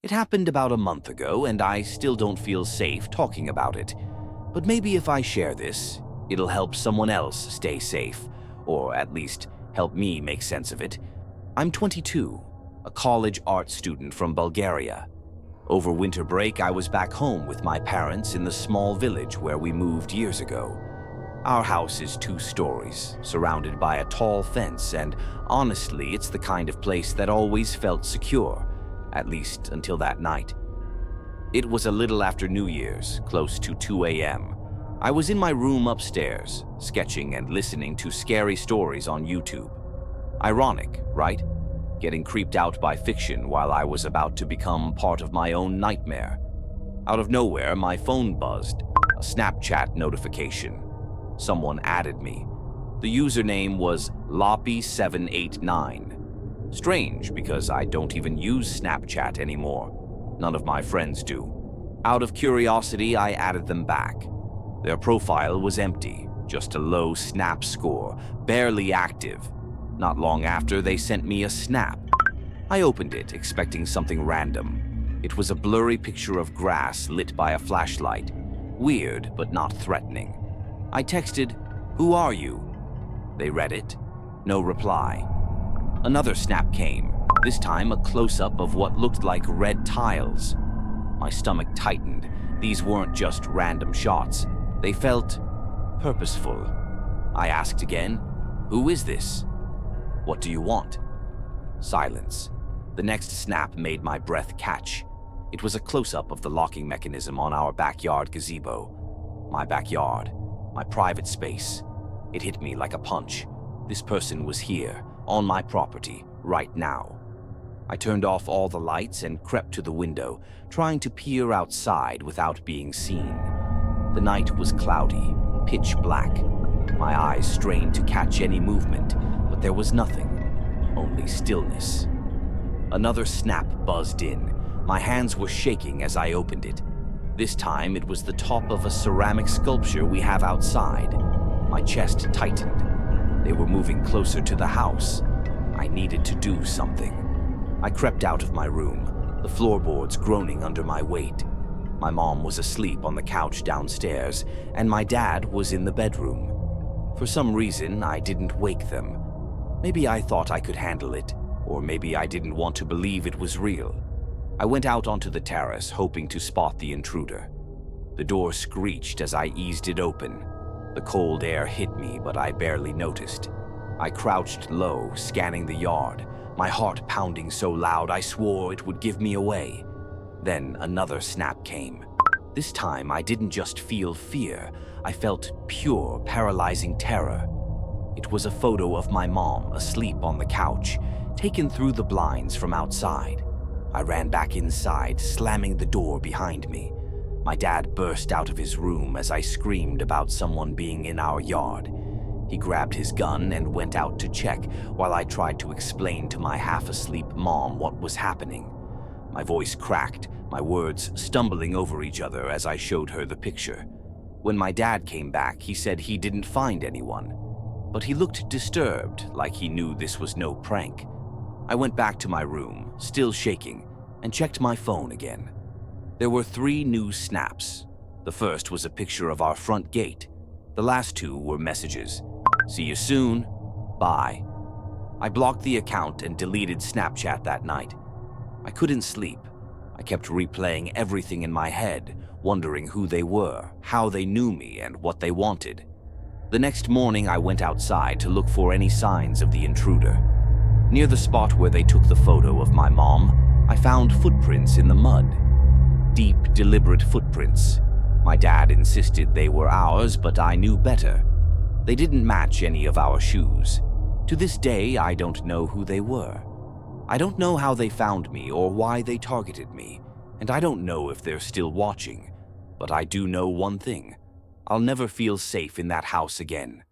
It happened about a month ago, and I still don't feel safe talking about it. But maybe if I share this, it'll help someone else stay safe, or at least help me make sense of it. I'm 22, a college art student from Bulgaria. Over winter break, I was back home with my parents in the small village where we moved years ago. Our house is 2 stories, surrounded by a tall fence, and honestly, it's the kind of place that always felt secure, at least until that night. It was a little after New Year's, close to 2 a.m. I was in my room upstairs, sketching and listening to scary stories on YouTube. Ironic, right? Getting creeped out by fiction while I was about to become part of my own nightmare. Out of nowhere, my phone buzzed, a Snapchat notification. Someone added me. The username was Loppy789. Strange, because I don't even use Snapchat anymore. None of my friends do. Out of curiosity, I added them back. Their profile was empty, just a low Snap score, barely active. Not long after, they sent me a snap. I opened it, expecting something random. It was a blurry picture of grass lit by a flashlight. Weird, but not threatening. I texted, "Who are you?" They read it. No reply. Another snap came, this time a close-up of what looked like red tiles. My stomach tightened. These weren't just random shots. They felt purposeful. I asked again, "Who is this? What do you want?" Silence. The next snap made my breath catch. It was a close-up of the locking mechanism on our backyard gazebo. My backyard. My private space. It hit me like a punch. This person was here, on my property, right now. I turned off all the lights and crept to the window, trying to peer outside without being seen. The night was cloudy, pitch black. My eyes strained to catch any movement, but there was nothing, only stillness. Another snap buzzed in. My hands were shaking as I opened it. This time it was the top of a ceramic sculpture we have outside. My chest tightened. They were moving closer to the house. I needed to do something. I crept out of my room, the floorboards groaning under my weight. My mom was asleep on the couch downstairs, and my dad was in the bedroom. For some reason, I didn't wake them. Maybe I thought I could handle it, or maybe I didn't want to believe it was real. I went out onto the terrace, hoping to spot the intruder. The door screeched as I eased it open. The cold air hit me, but I barely noticed. I crouched low, scanning the yard, my heart pounding so loud I swore it would give me away. Then another snap came. This time I didn't just feel fear, I felt pure, paralyzing terror. It was a photo of my mom asleep on the couch, taken through the blinds from outside. I ran back inside, slamming the door behind me. My dad burst out of his room as I screamed about someone being in our yard. He grabbed his gun and went out to check while I tried to explain to my half-asleep mom what was happening. My voice cracked, my words stumbling over each other as I showed her the picture. When my dad came back, he said he didn't find anyone, but he looked disturbed, like he knew this was no prank. I went back to my room, still shaking, and checked my phone again. There were 3 new snaps. The first was a picture of our front gate. The last 2 were messages. "See you soon. Bye." I blocked the account and deleted Snapchat that night. I couldn't sleep. I kept replaying everything in my head, wondering who they were, how they knew me, and what they wanted. The next morning, I went outside to look for any signs of the intruder. Near the spot where they took the photo of my mom, I found footprints in the mud. Deep, deliberate footprints. My dad insisted they were ours, but I knew better. They didn't match any of our shoes. To this day, I don't know who they were. I don't know how they found me or why they targeted me, and I don't know if they're still watching. But I do know one thing. I'll never feel safe in that house again.